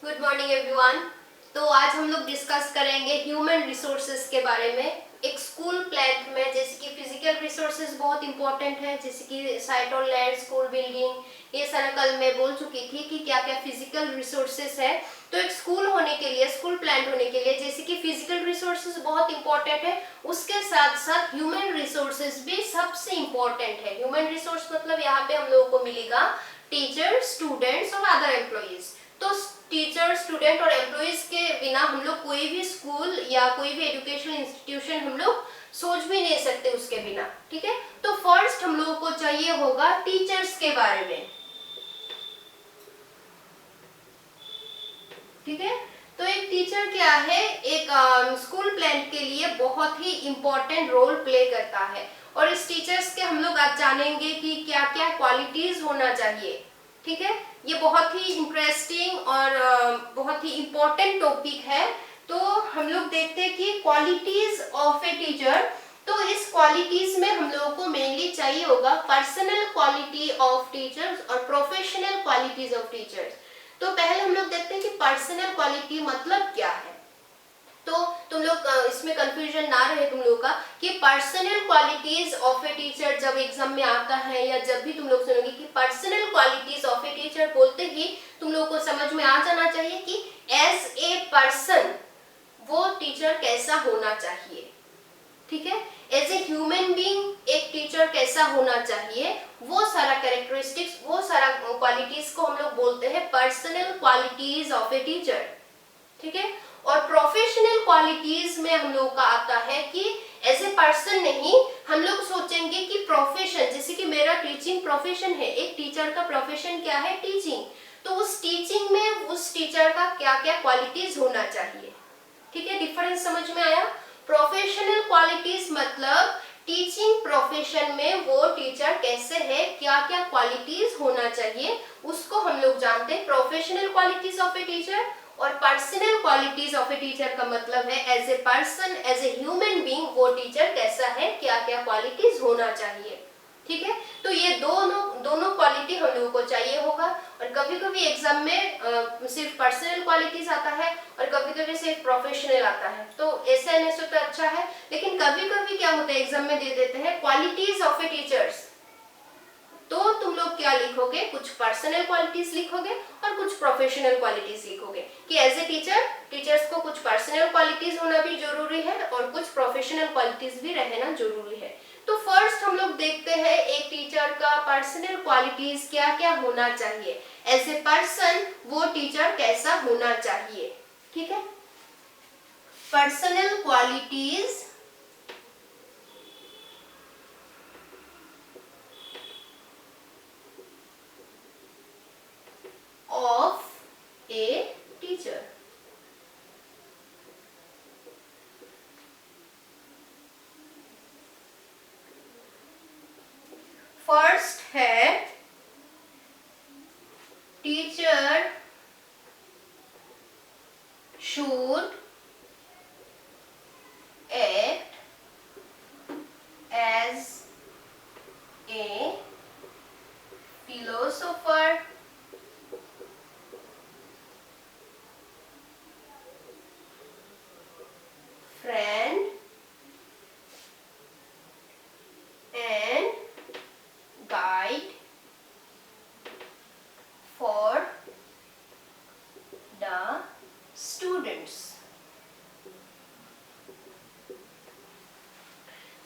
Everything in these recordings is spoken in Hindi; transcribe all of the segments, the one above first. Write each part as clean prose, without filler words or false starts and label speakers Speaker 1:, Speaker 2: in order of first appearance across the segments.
Speaker 1: Good morning everyone. तो आज हम लोग डिस्कस करेंगे ह्यूमन रिसोर्सेज के बारे में। एक स्कूल प्लान में जैसे कि फिजिकल रिसोर्सेज बहुत इंपॉर्टेंट है, जैसे कि साइट और लैंड, स्कूल बिल्डिंग, ये सारा कल मैं बोल चुकी थी कि क्या क्या फिजिकल रिसोर्सेज है। तो एक स्कूल होने के लिए, स्कूल प्लान होने के लिए जैसे कि फिजिकल रिसोर्सेज बहुत इंपॉर्टेंट है, उसके साथ साथ ह्यूमन रिसोर्सेज भी सबसे इंपॉर्टेंट है। ह्यूमन रिसोर्स मतलब यहाँ पे हम लोगों को मिलेगा टीचर, स्टूडेंट्स और अदर एम्प्लॉइज। तो टीचर, स्टूडेंट और एम्प्लॉइज के बिना हम लोग कोई भी स्कूल या कोई भी एजुकेशनल इंस्टीट्यूशन हम लोग सोच भी नहीं सकते उसके बिना। ठीक है, तो फर्स्ट हम लोगों को चाहिए होगा टीचर्स के बारे में। ठीक है, तो एक टीचर क्या है, एक स्कूल प्लान के लिए बहुत ही इंपॉर्टेंट रोल प्ले करता है। और इस टीचर्स के हम लोग आज जानेंगे कि क्या क्या क्वालिटीज होना चाहिए। ठीक है, ये बहुत ही इंटरेस्टिंग और बहुत ही इंपॉर्टेंट टॉपिक है। तो हम लोग देखते हैं कि क्वालिटीज ऑफ ए टीचर। तो इस क्वालिटीज में हम लोगों को मेनली चाहिए होगा पर्सनल क्वालिटी ऑफ टीचर्स और प्रोफेशनल क्वालिटीज ऑफ टीचर्स। तो पहले हम लोग देखते हैं कि पर्सनल क्वालिटी मतलब क्या है। तो तुम लोग इसमें कंफ्यूजन ना रहे तुम लोग का कि personal qualities of a teacher जब एग्जाम में आता है या जब भी तुम लोग सुनोगे कि personal qualities of a teacher, बोलते ही तुम लोग को समझ में आ जाना चाहिए कि एज ए पर्सन वो टीचर कैसा होना चाहिए। ठीक है, एज ए ह्यूमन बीइंग एक टीचर कैसा होना चाहिए, वो सारा कैरेक्टरिस्टिक्स, वो सारा क्वालिटीज को हम लोग बोलते हैं personal qualities of a teacher. ठीक है, और प्रोफेशनल क्वालिटीज में हम लोग का आता है कि एज ए पर्सन नहीं, हम लोग सोचेंगे कि प्रोफेशन, जैसे कि मेरा टीचिंग प्रोफेशन है, एक टीचर का प्रोफेशन क्या है, टीचिंग। तो उस टीचिंग में उस टीचर का क्या क्या क्वालिटीज होना चाहिए। ठीक है, डिफरेंस समझ में आया। प्रोफेशनल क्वालिटीज मतलब टीचिंग प्रोफेशन में वो टीचर कैसे है, क्या क्या क्वालिटीज होना चाहिए, उसको हम लोग जानते हैं professional qualities of a teacher. और personal qualities of a teacher का मतलब है as a person, as a human being वो टीचर कैसा है, क्या क्या क्वालिटीज होना चाहिए। ठीक है, तो ये दोनों क्वालिटी हम लोगों को चाहिए होगा। और कभी कभी एग्जाम में सिर्फ पर्सनल क्वालिटीज आता है और कभी कभी सिर्फ प्रोफेशनल आता है, तो ऐसे आने से तो अच्छा है। लेकिन कभी कभी क्या होता है, एग्जाम में दे देते हैं क्वालिटीज ऑफ ए टीचर्स, तो तुम लोग क्या लिखोगे, कुछ पर्सनल क्वालिटीज लिखोगे और कुछ प्रोफेशनल क्वालिटीज लिखोगे कि एज ए टीचर, टीचर्स को कुछ पर्सनल क्वालिटीज होना भी जरूरी है और कुछ प्रोफेशनल क्वालिटीज भी रहना जरूरी है। तो फर्स्ट हम लोग देखते हैं एक टीचर का पर्सनल क्वालिटीज क्या क्या होना चाहिए, एज ए पर्सन वो टीचर कैसा होना चाहिए। ठीक है, personal qualities of a teacher। First है teacher should act as a philosopher, friend and guide for the students।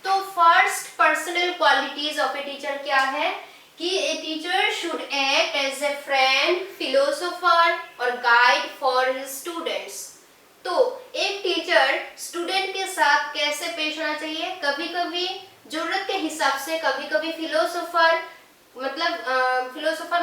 Speaker 1: तो first personal qualities of a teacher क्या है कि a teacher should act as a friend, philosopher और गाइड फॉर हिज स्टूडेंट्स। तो एक टीचर स्टूडेंट के साथ कैसे पेश आना चाहिए, कभी कभी जरूरत के हिसाब से, कभी कभी फिलोसोफर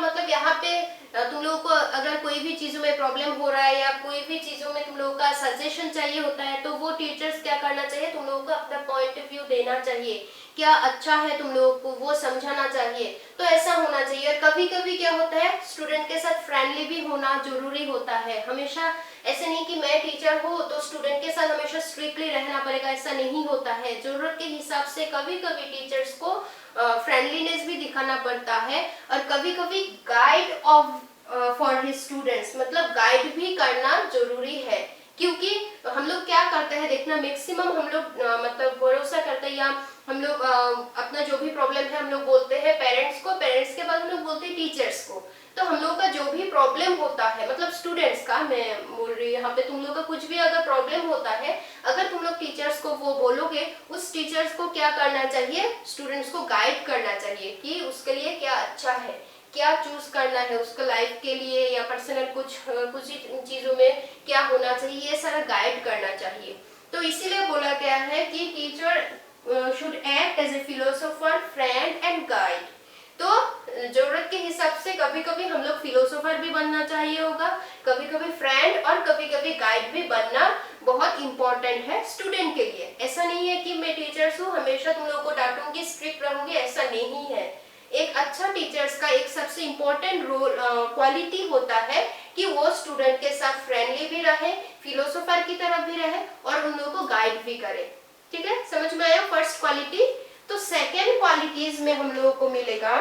Speaker 1: मतलब यहाँ पे तुम लोगों को अगर कोई भी चीजों में प्रॉब्लम हो रहा है या कोई भी चीजों में तुम लोगों का सजेशन चाहिए होता है, तो वो टीचर्स क्या करना चाहिए, तुम लोगों को अपना पॉइंट ऑफ व्यू देना चाहिए, क्या अच्छा है तुम लोगों को वो समझाना चाहिए। तो ऐसा होना चाहिए। और कभी कभी क्या होता है, स्टूडेंट के साथ फ्रेंडली भी होना जरूरी होता है। हमेशा ऐसे नहीं कि मैं टीचर हूँ तो स्टूडेंट के साथ हमेशा स्ट्रिक्टली रहना पड़ेगा, ऐसा नहीं होता है। जरूरत के हिसाब से कभी कभी टीचर्स को फ्रेंडलीनेस भी दिखाना पड़ता है और कभी कभी guide of for his students, मतलब गाइड भी करना जरूरी है। क्योंकि हम लोग क्या करते हैं देखना, मैक्सिमम हम लोग मतलब भरोसा करते हैं या हम लोग अपना जो भी प्रॉब्लम है हम लोग बोलते हैं पेरेंट्स को, पेरेंट्स के बाद हम लोग बोलते हैं टीचर्स को। तो हम लोग का जो भी प्रॉब्लम होता है, मतलब स्टूडेंट्स का मैं बोल रही हूँ यहाँ पे, तुम लोग का कुछ भी अगर प्रॉब्लम होता है, अगर तुम लोग टीचर्स को वो बोलोगे, उस टीचर्स को क्या करना चाहिए, स्टूडेंट्स को गाइड करना चाहिए कि उसके लिए क्या अच्छा है, क्या चूज करना है उसका लाइफ के लिए या पर्सनल कुछ कुछ चीजों में क्या होना चाहिए, ये सारा गाइड करना चाहिए। तो इसीलिए बोला गया है कि teacher should act as a philosopher, friend and guide. तो जरूरत के हिसाब से कभी कभी हम लोग फिलोसोफर भी बनना चाहिए होगा, कभी कभी फ्रेंड और कभी कभी गाइड भी बनना बहुत इंपॉर्टेंट है स्टूडेंट के लिए। ऐसा नहीं है कि मैं टीचर्स हूँ हमेशा तुम लोगों को डांटूंगी, स्ट्रिक्ट रहूंगी, ऐसा नहीं है। एक अच्छा टीचर्स का एक सबसे इम्पोर्टेंट रोल क्वालिटी होता है कि वो स्टूडेंट के साथ फ्रेंडली भी रहे, फिलोसोफर की तरफ भी रहे और उन लोगों को गाइड भी करे। ठीक है, समझ में आया फर्स्ट क्वालिटी। तो सेकेंड क्वालिटीज में हम लोगों को मिलेगा,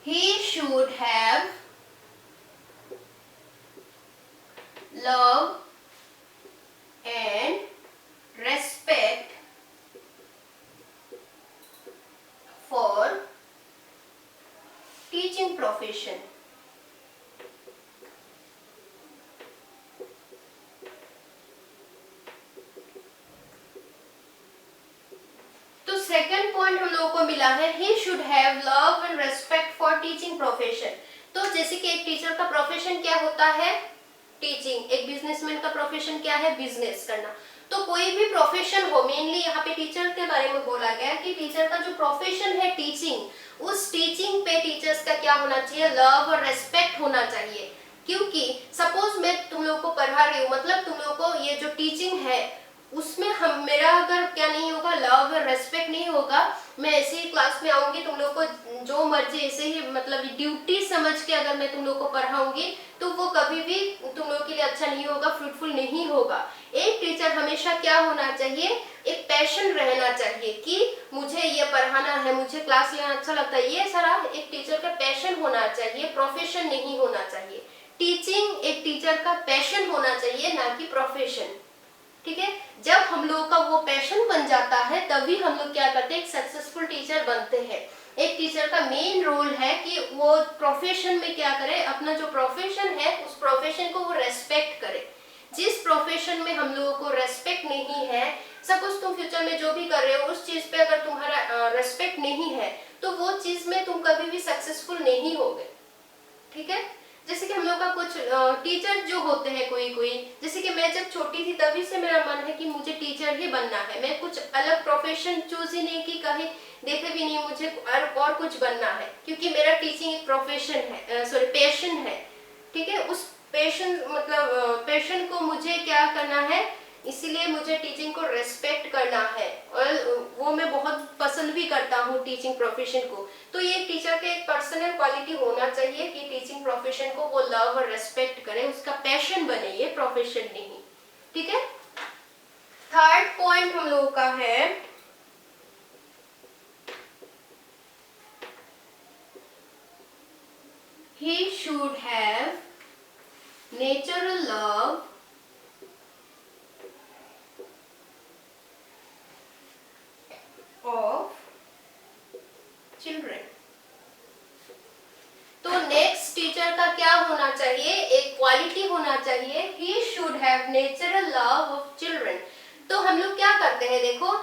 Speaker 1: he should have love and respect for teaching profession। तो सेकंड पॉइंट हम लोगों को मिला है, he should have love and respect for teaching profession। तो जैसे कि एक टीचर का प्रोफेशन क्या होता है, टीचिंग। एक बिजनेसमैन का प्रोफेशन क्या है, बिजनेस करना। तो कोई भी प्रोफेशन हो, मेनली यहाँ पे टीचर के बारे में बोला गया कि टीचर का जो प्रोफेशन है टीचिंग, उस टीचिंग पे टीचर्स का क्या होना चाहिए, लव और रेस्पेक्ट होना चाहिए। क्योंकि सपोज मैं तुम लोगों को पढ़ा रही हूँ, मतलब तुम लोगों को ये जो टीचिंग है उसमें हम मेरा अगर क्या नहीं होगा, लव और रेस्पेक्ट नहीं होगा, मैं ऐसे ही क्लास में आऊंगी, तुम लोग को जो मर्जी ऐसे ही मतलब ड्यूटी समझ के अगर मैं तुम लोग को पढ़ाऊंगी, तो वो कभी भी तुम लोग के लिए अच्छा नहीं होगा, फ्रूटफुल नहीं होगा। एक टीचर हमेशा क्या होना चाहिए, एक पैशन रहना चाहिए कि मुझे ये पढ़ाना है, मुझे क्लास लेना अच्छा लगता है, ये सारा एक टीचर का पैशन होना चाहिए, प्रोफेशन नहीं होना चाहिए। टीचिंग एक टीचर का पैशन होना चाहिए, ना कि प्रोफेशन। ठीक है, जब हम लोगों का वो पैशन बन जाता है तभी हम लोग क्या करते हैं, एक सक्सेसफुल टीचर बनते हैं। एक टीचर का मेन रोल है कि वो प्रोफेशन में क्या करे, अपना जो प्रोफेशन है उस प्रोफेशन को वो रेस्पेक्ट करे। जिस प्रोफेशन में हम लोगों को रेस्पेक्ट नहीं है, सपोज तुम फ्यूचर में जो भी कर रहे हो उस चीज पे अगर तुम्हारा रेस्पेक्ट नहीं है, तो वो चीज में तुम कभी भी सक्सेसफुल नहीं होगे। ठीक है, जैसे कि हम लोग का कुछ टीचर जो होते हैं, कोई कोई, जैसे कि मैं जब छोटी थी तभी से मेरा मन है कि मुझे टीचर ही बनना है, मैं कुछ अलग प्रोफेशन चूज ही नहीं की, कहीं देखे भी नहीं मुझे और कुछ बनना है, क्योंकि मेरा टीचिंग एक प्रोफेशन है, सॉरी पैशन है। ठीक है, उस पैशन मतलब पैशन को मुझे क्या करना है, इसीलिए मुझे टीचिंग को रेस्पेक्ट करना है और वो मैं बहुत पसंद भी करता हूँ टीचिंग प्रोफेशन को। तो ये टीचर के एक पर्सनल क्वालिटी होना चाहिए कि टीचिंग प्रोफेशन को वो लव और रेस्पेक्ट करे, उसका पैशन बने, ये प्रोफेशन नहीं। ठीक है, थर्ड पॉइंट हम लोगों का है, he should have natural love of children। तो नेक्स्ट टीचर का क्या होना चाहिए, एक क्वालिटी होना चाहिए, he should have natural love of children। तो हम लोग क्या करते हैं, देखो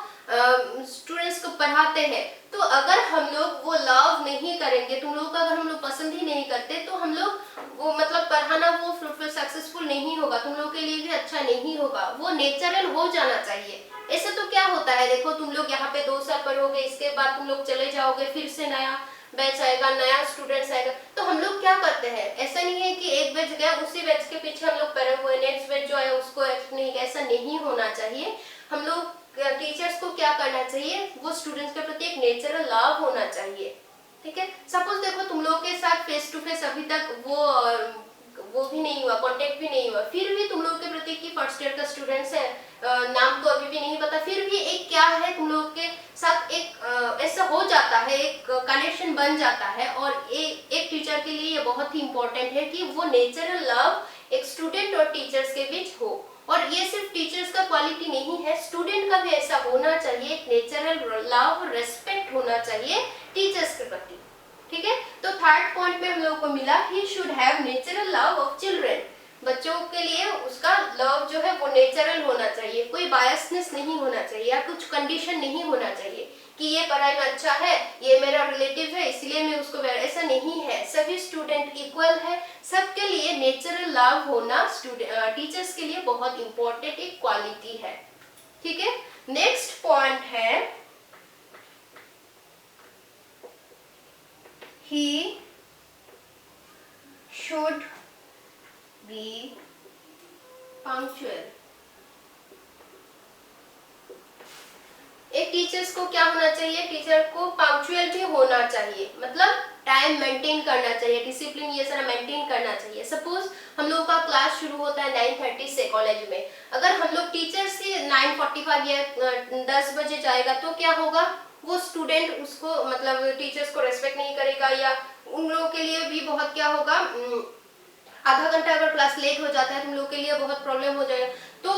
Speaker 1: स्टूडेंट्स को पढ़ाते हैं, तो अगर हम लोग वो लव नहीं करेंगे, तुम लोग का अगर हम लोग पसंद ही नहीं करते, तो हम लोग वो मतलब पढ़ाना वो फ्रूटफुल सक्सेसफुल नहीं होगा, तुम लोग के लिए भी अच्छा नहीं होगा। वो नेचुरल हो जाना चाहिए। ऐसे तो क्या होता है, देखो तुम लोग यहाँ पे 2 साल पढ़ोगे, इसके बाद तुम लोग चले जाओगे, फिर से नया बैच आएगा, नया स्टूडेंट्स आएगा, तो हम लोग क्या करते हैं, ऐसा नहीं है कि एक बैच गया उसी बैच के पीछे हम लोग पढ़े हुए, नेक्स्ट बैच जो आया उसको नहीं, ऐसा नहीं होना चाहिए। हम लोग टीचर्स को क्या करना चाहिए, वो स्टूडेंट्स के प्रति एक नेचुरल लव होना चाहिए। ठीक है, सपोज देखो तुम लोग के साथ फेस टू फेस अभी तक वो वो भी नहीं हुआ, कांटेक्ट भी नहीं हुआ, फिर भी तुम लोगों के प्रति की फर्स्ट ईयर का स्टूडेंट्स है, नाम तो अभी भी नहीं पता, फिर भी एक क्या है तुम लोग के साथ एक ऐसा हो जाता है, एक कनेक्शन बन जाता है। और एक टीचर के लिए ये बहुत ही इंपॉर्टेंट है कि वो नेचुरल लव एक स्टूडेंट और टीचर्स के बीच हो। और ये सिर्फ टीचर्स का क्वालिटी नहीं है, स्टूडेंट का भी ऐसा होना चाहिए, एक नेचुरल लव रेस्पेक्ट होना चाहिए टीचर्स के प्रति। ठीक है, तो थर्ड पॉइंट में हम लोगों को मिला he should have natural love of children. बच्चों के लिए उसका लव जो है वो नेचुरल होना चाहिए, कोई बायसनेस नहीं होना चाहिए या कुछ कंडीशन नहीं होना चाहिए कि ये पढ़ाई में अच्छा है, ये मेरा रिलेटिव है इसलिए मैं उसको, ऐसा नहीं है। सभी स्टूडेंट इक्वल है, सबके लिए नेचुरल लव होना टीचर्स के लिए बहुत इंपॉर्टेंट एक क्वालिटी है। ठीक है, नेक्स्ट पॉइंट है he should be punctual। एक टीचर्स को क्या होना चाहिए, टीचर को पंक्चुअल भी होना चाहिए, मतलब टाइम मेंटेन करना चाहिए, डिसिप्लिन ये सारा मेंटेन करना चाहिए। सपोज हम लोगों का क्लास शुरू होता है 9:30 से कॉलेज में, अगर हम लोग टीचर से 9:45 या 10 बजे जाएगा तो क्या होगा, वो स्टूडेंट उसको मतलब टीचर्स को रेस्पेक्ट नहीं करेगा, या उन लोगों के लिए भी बहुत क्या होगा, आधा घंटा अगर क्लास लेट हो जाता है तो हम लोग के लिए बहुत प्रॉब्लम हो जाएगा। तो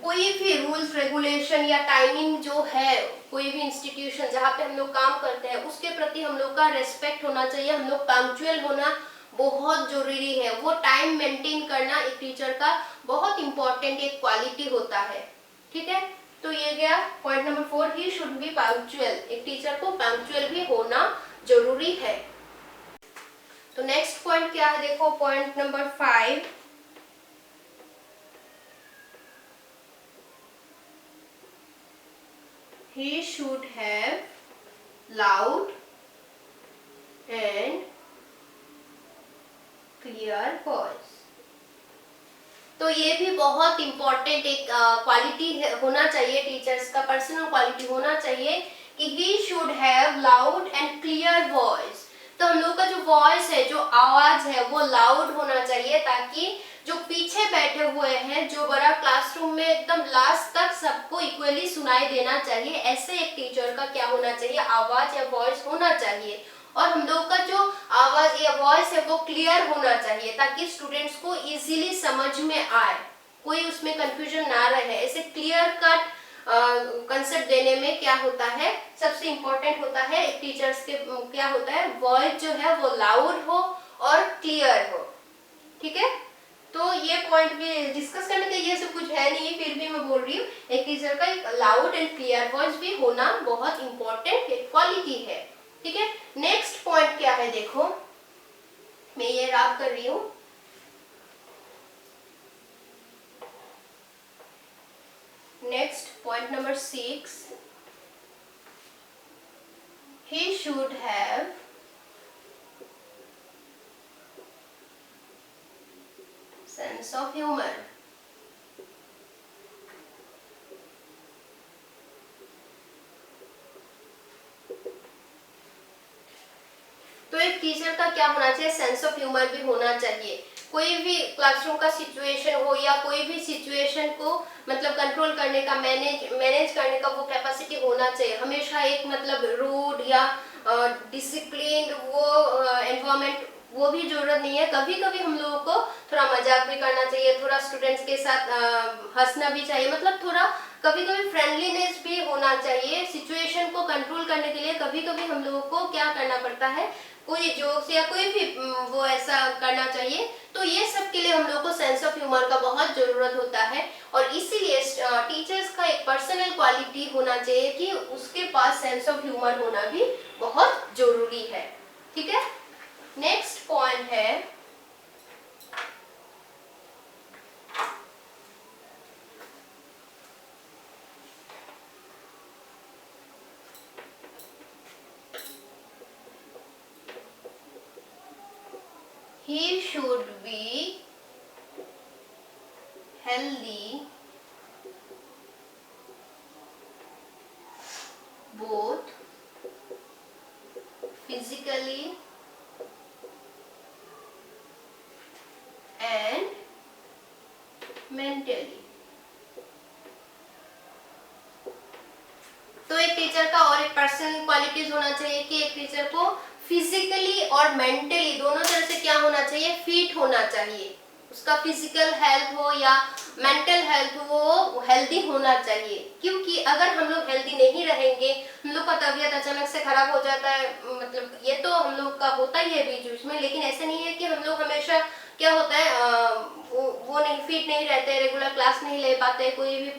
Speaker 1: कोई भी रूल्स रेगुलेशन या टाइमिंग जो है, कोई भी इंस्टीट्यूशन जहाँ पे हम लोग काम करते हैं उसके प्रति हम लोग का रेस्पेक्ट होना चाहिए, हम लोग पंक्चुअल होना बहुत जरूरी है। वो टाइम मेंटेन करना एक टीचर का बहुत इंपॉर्टेंट एक क्वालिटी होता है। ठीक है, तो ये गया point number 4, he should be punctual. एक टीचर को पंक्चुअल भी होना जरूरी है। तो नेक्स्ट पॉइंट क्या है, देखो point number 5, he should have loud and clear voice। तो ये भी बहुत इंपॉर्टेंट एक क्वालिटी होना चाहिए, टीचर्स का पर्सनल क्वालिटी होना चाहिए कि he should have loud and clear voice। तो हम लोग का जो वॉइस है, जो आवाज है वो लाउड होना चाहिए, ताकि जो पीछे बैठे हुए हैं, जो बड़ा क्लासरूम में एकदम लास्ट तक सबको इक्वली सुनाई देना चाहिए। ऐसे एक टीचर का क्या होना चाहिए, आवाज या वॉइस होना चाहिए। और हम लोग का जो आवाज या वॉइस है वो क्लियर होना चाहिए, ताकि स्टूडेंट्स को इजीली समझ में आए, कोई उसमें कंफ्यूजन ना रहे। ऐसे क्लियर कट कंसेप्ट देने में क्या होता है, सबसे इम्पोर्टेंट होता है एक टीचर्स के क्या होता है, वॉइस जो है वो लाउड हो और क्लियर हो। ठीक है, तो ये पॉइंट भी डिस्कस करने के ये सब कुछ है नहीं, फिर भी मैं बोल रही हूँ एक टीचर का एक लाउड एंड क्लियर वॉइस भी होना बहुत इंपॉर्टेंट एक क्वालिटी है। ठीक है, नेक्स्ट पॉइंट क्या है, देखो मैं ये रैप कर रही हूँ। Next point number 6, he should have sense of humor। तो एक टीचर का क्या होना चाहिए, सेंस ऑफ ह्यूमर भी होना चाहिए। कोई भी क्लासरूम का सिचुएशन हो या कोई भी सिचुएशन को मतलब कंट्रोल करने का, मैनेज करने का वो कैपेसिटी होना चाहिए। हमेशा एक मतलब रूड या डिसिप्लिन वो एनवायरनमेंट वो भी जरूरत नहीं है। कभी कभी हम लोगों को थोड़ा मजाक भी करना चाहिए, थोड़ा स्टूडेंट्स के साथ हंसना भी चाहिए, मतलब थोड़ा कभी कभी फ्रेंडलीनेस भी होना चाहिए। सिचुएशन को कंट्रोल करने के लिए कभी कभी हम लोगों को क्या करना पड़ता है, कोई जोक्स या कोई भी वो ऐसा करना चाहिए। तो ये सब के लिए हम लोग को सेंस ऑफ ह्यूमर का बहुत जरूरत होता है, और इसीलिए टीचर्स का एक पर्सनल क्वालिटी होना चाहिए कि उसके पास सेंस ऑफ ह्यूमर होना भी बहुत जरूरी है। ठीक है, नेक्स्ट पॉइंट है he should be healthy both physically and mentally. तो एक टीचर का और एक पर्सनल क्वालिटीज होना चाहिए कि एक टीचर को फिजिकली और मेंटली दोनों तरह से क्या होना चाहिए, फिट होना चाहिए। उसका फिजिकल हेल्थ हो या मेंटल हेल्थ हो, वो हेल्दी होना चाहिए। क्योंकि अगर हम लोग हेल्दी नहीं रहेंगे, हम लोग का तबीयत अचानक से खराब हो जाता है, मतलब ये तो हम लोग का होता ही है बीच बीच में, लेकिन ऐसा नहीं है कि हम लोग हमेशा क्या होता है वो नहीं फिट नहीं रहते, रेगुलर क्लास नहीं ले पाते, कोई भी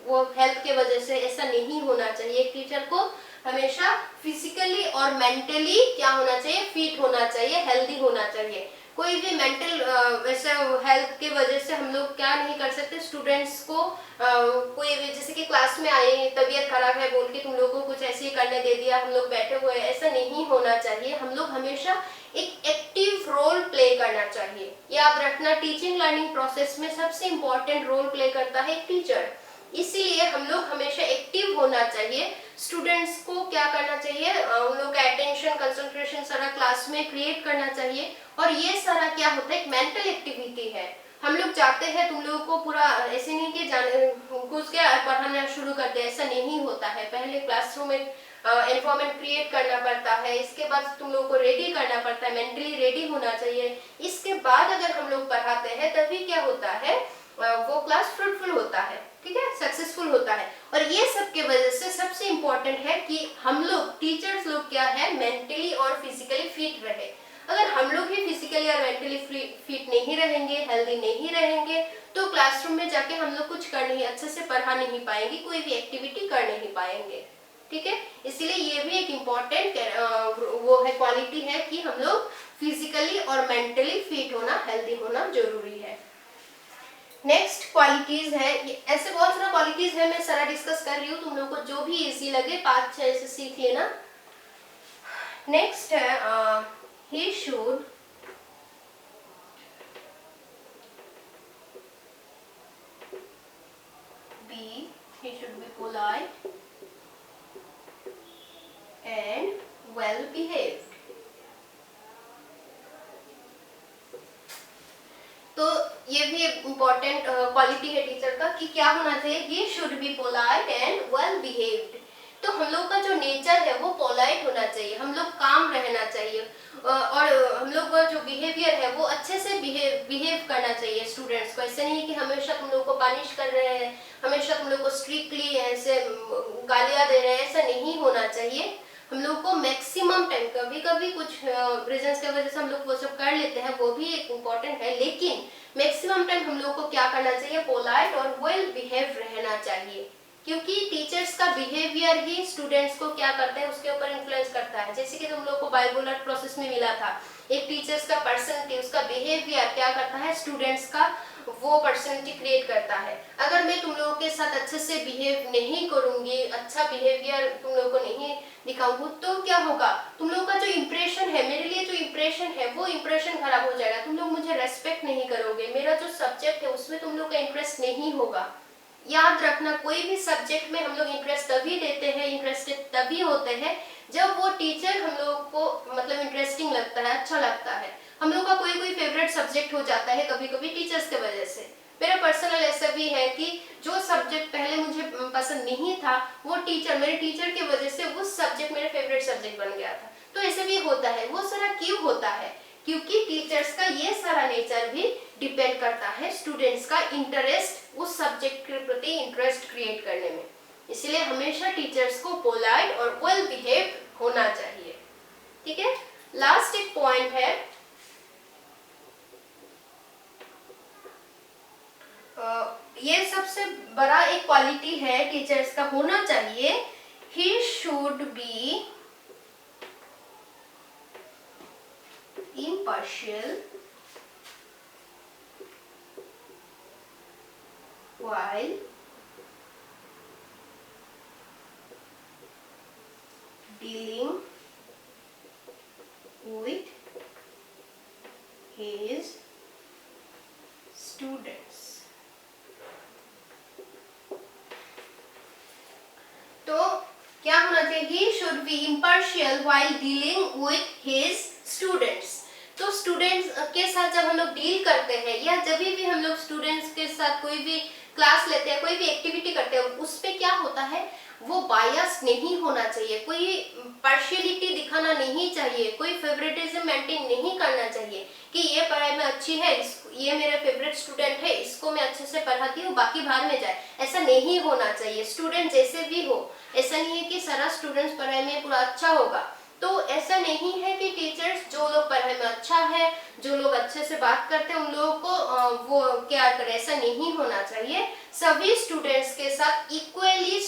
Speaker 1: वो हेल्थ के वजह से, ऐसा नहीं होना चाहिए। एक टीचर को हमेशा फिजिकली और मेंटली क्या होना चाहिए, फिट होना चाहिए, हेल्दी होना चाहिए। कोई भी मेंटल वैसे हेल्थ के वजह से हम लोग क्या नहीं कर सकते, स्टूडेंट्स को कोई भी जैसे कि क्लास में आए तबीयत खराब है बोल के तुम लोगों को कुछ ऐसे ही करने दे दिया, हम लोग बैठे हुए, ऐसा नहीं होना चाहिए। हम लोग हमेशा एक एक्टिव रोल प्ले करना चाहिए। याद रखना, टीचिंग लर्निंग प्रोसेस में सबसे इम्पोर्टेंट रोल प्ले करता है टीचर, इसीलिए हम लोग हमेशा एक्टिव होना चाहिए। स्टूडेंट्स को क्या करना चाहिए, उन लोग का अटेंशन कंसंट्रेशन सारा क्लास में क्रिएट करना चाहिए। और ये सारा क्या होता है, एक मेंटल एक्टिविटी है। हम लोग चाहते हैं तुम लोगों को पूरा ऐसे नहीं कि जाने घुस के पढ़ाना शुरू कर दे, ऐसा नहीं होता है। पहले क्लासरूम में एनवायरनमेंट क्रिएट करना पड़ता है, इसके बाद तुम लोगों को रेडी करना पड़ता है, मेंटली रेडी होना चाहिए। इसके बाद अगर हम लोग पढ़ाते हैं तभी क्या होता है, वो क्लास फ्रूटफुल होता है, ठीक है, सक्सेसफुल होता है। और ये सब के वजह से सबसे इम्पोर्टेंट है कि हम लोग टीचर्स लोग क्या है, मेंटली और फिजिकली फिट रहे। अगर हम लोग ही फिजिकली और मेंटली फिट नहीं रहेंगे, हेल्दी नहीं रहेंगे, तो क्लासरूम में जाके हम लोग कुछ कर नहीं, अच्छे से पढ़ा नहीं पाएंगे, कोई भी एक्टिविटी कर नहीं पाएंगे, ठीक है। इसलिए ये भी एक इम्पोर्टेंट वो है, क्वालिटी है कि हम लोग फिजिकली और मेंटली फिट होना, हेल्दी होना जरूरी है। नेक्स्ट क्वालिटीज है, ऐसे बहुत सारा क्वालिटीज है, मैं सारा डिस्कस कर रही हूँ, तुम लोग को जो भी इजी लगे 5-6 ऐसे सीख लेना। नेक्स्ट है he should be polite and well behaved। तो ये भी एक इम्पोर्टेंट क्वालिटी है टीचर का कि क्या होना चाहिए, he should be polite and well behaved। तो हम लोग का जो नेचर है वो पोलाइट होना चाहिए, हम लोग काम रहना चाहिए, और हम लोग का जो बिहेवियर है वो अच्छे से बिहेव करना चाहिए स्टूडेंट्स को। ऐसे नहीं कि हमेशा तुम लोग को पनिश कर रहे हैं, हमेशा तुम लोग को स्ट्रिक्टली ऐसे गालियां दे रहे हैं, ऐसा नहीं होना चाहिए। हम लोग को मैक्सिमम टाइम, कभी कभी कुछ रीजंस की वजह से हम लोग वो सब कर लेते हैं, वो भी एक इम्पोर्टेंट है, लेकिन मैक्सिमम टाइम हम लोग को क्या करना चाहिए, पोलाइट और वेल बिहेव रहना चाहिए। क्योंकि टीचर्स का बिहेवियर ही स्टूडेंट्स को क्या करता है, उसके ऊपर इन्फ्लुएंस करता है। जैसे कि तुम लोग को बाइपोलर प्रोसेस में मिला था, एक टीचर्स का पर्सनैलिटी, उसका बिहेवियर क्या करता है, स्टूडेंट्स का वो पर्सनैलिटी क्रिएट करता है। अगर मैं तुम लोगों के साथ अच्छे से बिहेव नहीं करूंगी, अच्छा बिहेवियर तुम लोगों को नहीं दिखाऊंगी, तो क्या होगा, तुम लोगों का जो इंप्रेशन है, मेरे लिए जो इंप्रेशन है वो इंप्रेशन खराब हो जाएगा। तुम लोग मुझे रेस्पेक्ट नहीं करोगे, मेरा जो सब्जेक्ट है उसमें तुम लोग का इंटरेस्ट नहीं होगा। याद रखना, कोई भी सब्जेक्ट में हम लोग इंटरेस्ट तभी देते हैं, इंटरेस्टेड तभी होते हैं जब वो टीचर हम लोग को मतलब इंटरेस्टिंग लगता है, अच्छा लगता है। हम लोग का कोई फेवरेट सब्जेक्ट हो जाता है कभी कभी टीचर्स के वजह से। मेरा पर्सनल ऐसा भी है कि जो सब्जेक्ट पहले मुझे पसंद नहीं था, वो मेरे टीचर की वजह से वो सब्जेक्ट मेरा फेवरेट सब्जेक्ट बन गया था। तो ऐसे भी होता है। वो सारा क्यों होता है, क्योंकि टीचर्स का ये सारा नेचर भी डिपेंड करता है स्टूडेंट्स का इंटरेस्ट, उस सब्जेक्ट के प्रति इंटरेस्ट क्रिएट करने में। इसलिए हमेशा टीचर्स को पोलाइट और वेल बिहेव होना चाहिए, ठीक है। लास्ट एक पॉइंट है, ये सबसे बड़ा एक क्वालिटी है टीचर्स का होना चाहिए, he should be impartial while dealing with his students। तो क्या होना चाहिए, he should be impartial while dealing with his students। तो स्टूडेंट्स के साथ जब हम लोग डील करते हैं या जब भी हम लोग स्टूडेंट्स के साथ कोई भी क्लास लेते हैं, कोई भी एक्टिविटी करते हैं, उस पे क्या होता है, वो बायस नहीं होना चाहिए, कोई पार्शियलिटी दिखाना नहीं चाहिए, कोई फेवरेटिज्म मेंटेन नहीं करना चाहिए कि ये पढ़ाई में अच्छी है, ये मेरा फेवरेट स्टूडेंट है, इसको मैं अच्छे से पढ़ाती हूँ, बाकी बाहर में जाए, ऐसा नहीं होना चाहिए। स्टूडेंट जैसे भी हो, ऐसा नहीं है कि सारा स्टूडेंट्स पढ़ाई में पूरा अच्छा होगा। तो ऐसा नहीं है कि टीचर्स जो लोग पढ़ाई में अच्छा है, जो लोग अच्छे से बात करते हैं, उन लोगों को वो क्या करे, ऐसा नहीं होना चाहिए। सभी स्टूडेंट्स के साथ इक्वली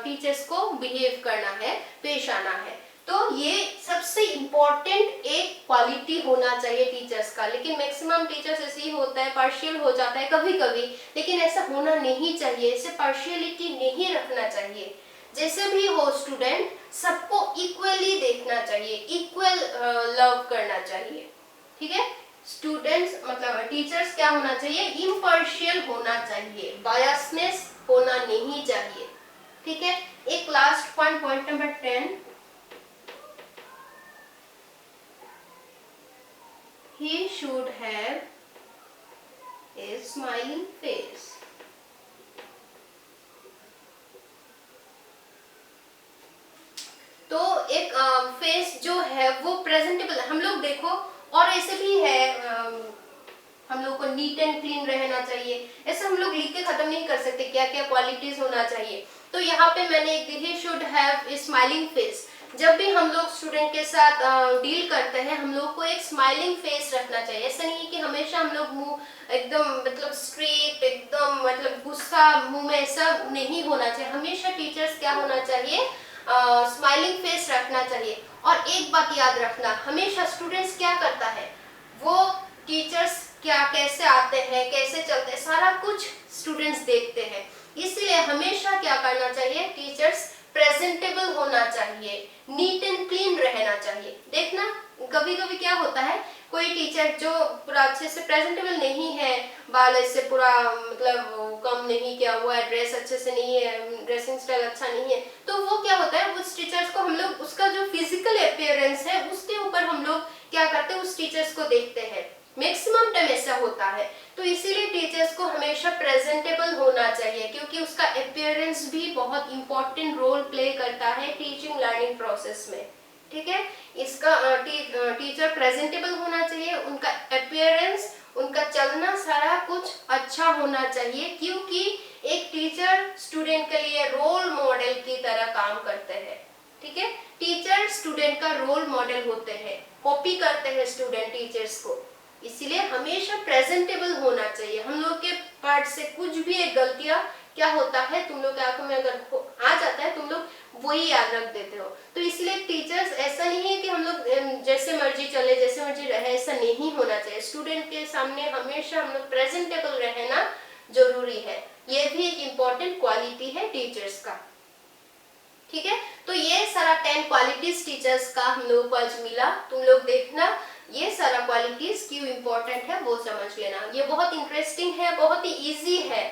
Speaker 1: टीचर्स को बिहेव करना है, पेश आना है। तो ये सबसे इम्पोर्टेंट एक क्वालिटी होना चाहिए टीचर्स का। लेकिन मैक्सिमम टीचर्स ऐसे ही होता है, पार्शियल हो जाता है कभी कभी, लेकिन ऐसा होना नहीं चाहिए, ऐसे पार्शियलिटी नहीं रखना चाहिए। जैसे भी हो स्टूडेंट, सबको इक्वली देखना चाहिए, इक्वल लव करना चाहिए, ठीक है। स्टूडेंट्स मतलब टीचर्स क्या होना चाहिए, इम्पार्शियल होना चाहिए, बायसनेस होना नहीं चाहिए, ठीक है। एक last point, point number 10, he should have a smiling face। तो एक फेस जो है वो प्रेजेंटेबल, हम लोग देखो, और ऐसे भी है हम लोग को नीट एंड क्लीन रहना चाहिए, ऐसा हम लोग लिख के खत्म नहीं कर सकते क्या क्या क्वालिटीज होना चाहिए। तो यहाँ पे मैंने एक he should have a smiling face. जब भी हम लोग स्टूडेंट के साथ डील करते हैं, हम लोग को एक स्माइलिंग फेस रखना चाहिए। ऐसा नहीं है कि हमेशा हम लोग मुंह एकदम मतलब स्ट्रेट, एकदम मतलब गुस्सा मुंह में, ऐसा नहीं होना चाहिए। हमेशा टीचर्स क्या होना चाहिए, स्माइलिंग फेस रखना चाहिए। और एक बात याद रखना, हमेशा स्टूडेंट्स क्या करता है, वो टीचर्स क्या कैसे आते हैं, कैसे चलते हैं, सारा कुछ स्टूडेंट्स देखते हैं। इसलिए हमेशा क्या करना चाहिए, टीचर्स प्रेजेंटेबल होना चाहिए, नीट एंड क्लीन रहना चाहिए। देखना कभी कभी क्या होता है, कोई टीचर जो पूरा अच्छे से प्रेजेंटेबल नहीं है, बाल इससे पूरा मतलब कम नहीं किया हुआ है, ड्रेस अच्छे से नहीं है, ड्रेसिंग स्टाइल अच्छा नहीं है, तो वो क्या होता है, उस टीचर्स को हम लोग उसका जो फिजिकल अपीयरेंस है उसके ऊपर हम लोग क्या करते हैं, उस टीचर्स को देखते हैं। मैक्सिमम टाइम ऐसा होता है। तो इसीलिए टीचर्स को हमेशा प्रेजेंटेबल होना चाहिए, क्योंकि उसका अपीयरेंस भी बहुत इंपॉर्टेंट रोल प्ले करता है टीचिंग लर्निंग प्रोसेस में, ठीक है। इसका टीचर प्रेजेंटेबल होना चाहिए, उनका अपीयरेंस, उनका चलना सारा कुछ अच्छा होना चाहिए, क्योंकि एक टीचर स्टूडेंट के लिए रोल मॉडल की तरह काम करते हैं, ठीक है। टीचर स्टूडेंट का रोल मॉडल होते हैं, कॉपी करते हैं स्टूडेंट टीचर्स को। इसीलिए हमेशा प्रेजेंटेबल होना चाहिए। हम लोग के पार्ट से कुछ भी एक गलतियां क्या होता है, तुम लोग के आंखों में अगर आ जाता है, तुम लोग वही याद रख देते हो। तो इसलिए टीचर्स, ऐसा नहीं है कि हम लोग जैसे मर्जी चले, जैसे मर्जी रहे, ऐसा नहीं होना चाहिए। स्टूडेंट के सामने हमेशा हम लोग प्रेजेंटेबल रहना जरूरी है। ये भी एक इम्पोर्टेंट क्वालिटी है टीचर्स का, ठीक है। तो ये सारा 10 क्वालिटीज टीचर्स का हम लोगों को आज मिला। तुम लोग देखना ये सारा क्वालिटीज क्यों इम्पोर्टेंट है वो समझ लेना। ये बहुत इंटरेस्टिंग है, बहुत ही इजी है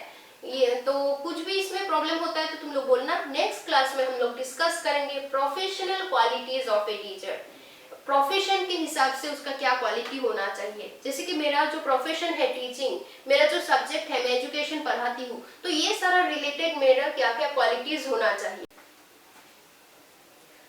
Speaker 1: ये। तो कुछ भी इसमें प्रॉब्लम होता है तो तुम लोग बोलना। नेक्स्ट क्लास में हम लोग डिस्कस करेंगे professional qualities of a teacher. Profession के हिसाब से उसका क्या क्वालिटी होना चाहिए। जैसे कि मेरा जो प्रोफेशन है टीचिंग, मेरा जो सब्जेक्ट है, मैं एजुकेशन पढ़ाती हूँ, तो ये सारा रिलेटेड मेरा क्या क्या क्वालिटीज होना चाहिए।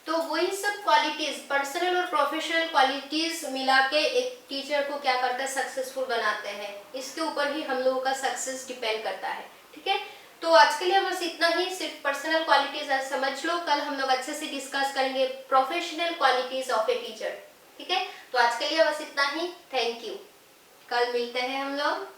Speaker 1: तो वही सब क्वालिटीज, पर्सनल और प्रोफेशनल क्वालिटीज मिला के एक टीचर को क्या करता है, सक्सेसफुल बनाते हैं। इसके ऊपर ही हम लोगों का सक्सेस डिपेंड करता है, ठीक है। तो आज के लिए बस इतना ही, सिर्फ पर्सनल क्वालिटीज आज समझ लो। कल हम लोग अच्छे से डिस्कस करेंगे professional qualities of a teacher, ठीक है। तो आज के लिए बस इतना ही, थैंक यू। कल मिलते हैं हम लोग।